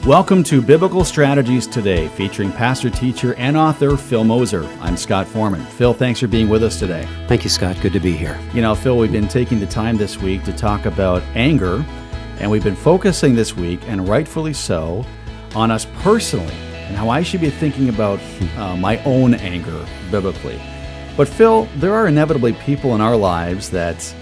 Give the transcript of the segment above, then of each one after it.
Welcome to Biblical Strategies Today, featuring pastor, teacher, and author Phil Moser. I'm Scott Foreman. Phil, thanks for being with us today. Thank you, Scott. Good to be here. You know, Phil, we've been taking the time this week to talk about anger, and we've been focusing this week, and rightfully so, on us personally and how I should be thinking about my own anger biblically. But Phil, there are inevitably people in our lives that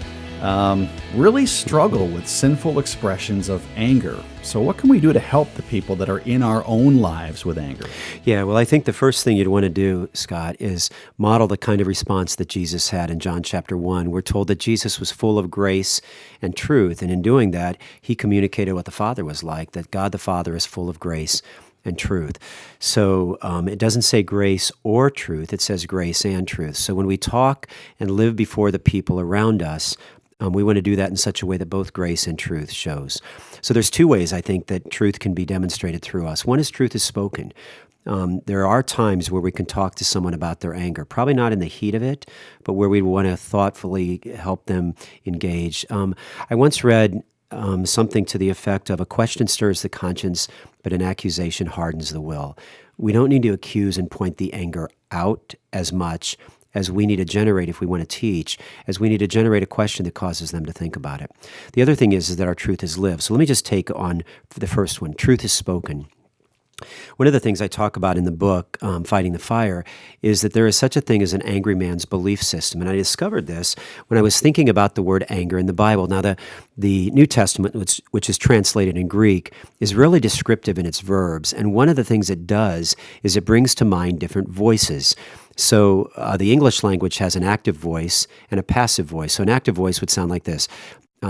really struggle with sinful expressions of anger. So what can we do to help the people that are in our own lives with anger? Yeah, well, I think the first thing you'd want to do, Scott, is model the kind of response that Jesus had in John chapter 1. We're told that Jesus was full of grace and truth, and in doing that, he communicated what the Father was like, that God the Father is full of grace and truth. So it doesn't say grace or truth, it says grace and truth. So when we talk and live before the people around us, we want to do that in such a way that both grace and truth shows. So there's two ways I think that truth can be demonstrated through us. One is truth is spoken. There are times where we can talk to someone about their anger, probably not in the heat of it, but where we want to thoughtfully help them engage. I once read something to the effect of, a question stirs the conscience, but an accusation hardens the will. We don't need to accuse and point the anger out as much as we need to generate, if we want to teach, as we need to generate a question that causes them to think about it. The other thing is that our truth is lived. So let me just take on the first one. Truth is spoken. One of the things I talk about in the book, Fighting the Fire, is that there is such a thing as an angry man's belief system. And I discovered this when I was thinking about the word anger in the Bible. Now, the New Testament, which is translated in Greek, is really descriptive in its verbs. And one of the things it does is it brings to mind different voices. So the English language has an active voice and a passive voice. So an active voice would sound like this.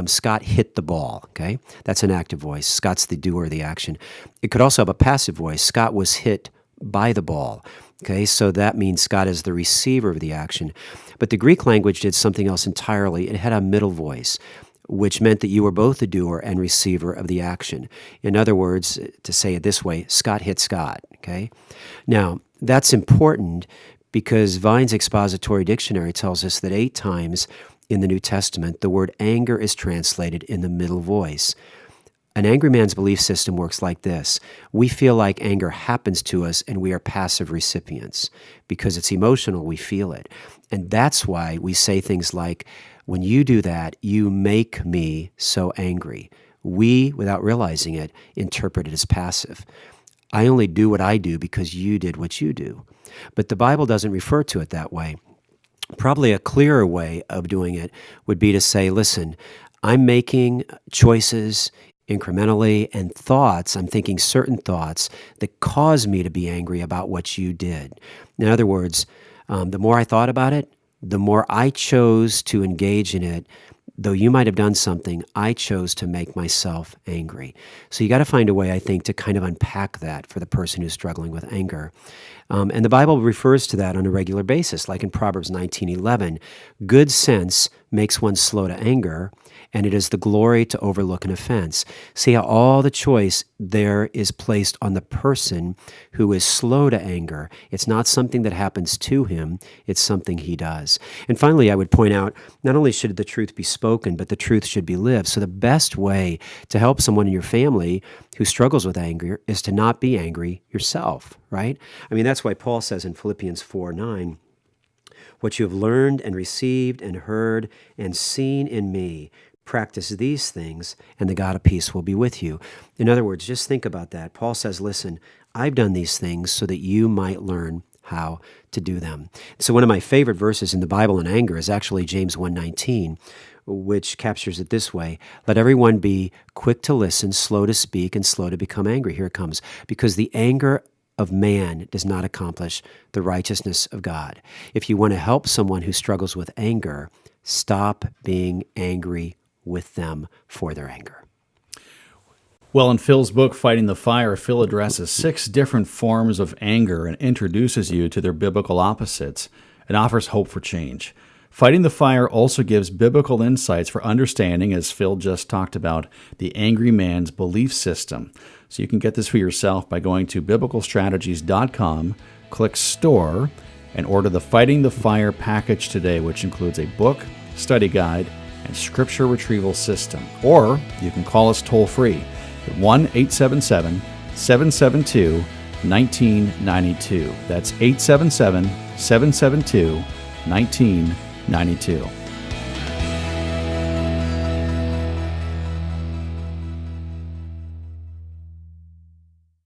Scott hit the ball, okay? That's an active voice. Scott's the doer of the action. It could also have a passive voice. Scott was hit by the ball, okay? So that means Scott is the receiver of the action. But the Greek language did something else entirely. It had a middle voice, which meant that you were both the doer and receiver of the action. In other words, to say it this way, Scott hit Scott, okay? Now, that's important because Vine's Expository Dictionary tells us that 8 times in the New Testament, the word anger is translated in the middle voice. An angry man's belief system works like this. We feel like anger happens to us and we are passive recipients. Because it's emotional, we feel it. And that's why we say things like, when you do that, you make me so angry. We, without realizing it, interpret it as passive. I only do what I do because you did what you do. But the Bible doesn't refer to it that way. Probably a clearer way of doing it would be to say, listen, I'm making choices incrementally and thoughts, I'm thinking certain thoughts that cause me to be angry about what you did. In other words, the more I thought about it, the more I chose to engage in it. Though you might have done something, I chose to make myself angry. So you got to find a way, I think, to kind of unpack that for the person who's struggling with anger. And the Bible refers to that on a regular basis, like in Proverbs 19:11. Good sense makes one slow to anger, and it is the glory to overlook an offense. See how all the choice there is placed on the person who is slow to anger. It's not something that happens to him, it's something he does. And finally, I would point out, not only should the truth be spoken, but the truth should be lived. So the best way to help someone in your family who struggles with anger is to not be angry yourself, right? I mean, that's why Paul says in Philippians 4:9, what you have learned and received and heard and seen in me, practice these things, and the God of peace will be with you. In other words, just think about that. Paul says, listen, I've done these things so that you might learn how to do them. So one of my favorite verses in the Bible on anger is actually James 1:19, which captures it this way: let everyone be quick to listen, slow to speak, and slow to become angry. Here it comes. Because the anger of man does not accomplish the righteousness of God. If you want to help someone who struggles with anger, stop being angry with them for their anger. Well, in Phil's book, Fighting the Fire, Phil addresses 6 different forms of anger and introduces you to their biblical opposites and offers hope for change. Fighting the Fire also gives biblical insights for understanding, as Phil just talked about, the angry man's belief system. So you can get this for yourself by going to biblicalstrategies.com, click Store, and order the Fighting the Fire package today, which includes a book, study guide, and scripture retrieval system. Or you can call us toll-free at 1-877 1992. That's 877 772 1992.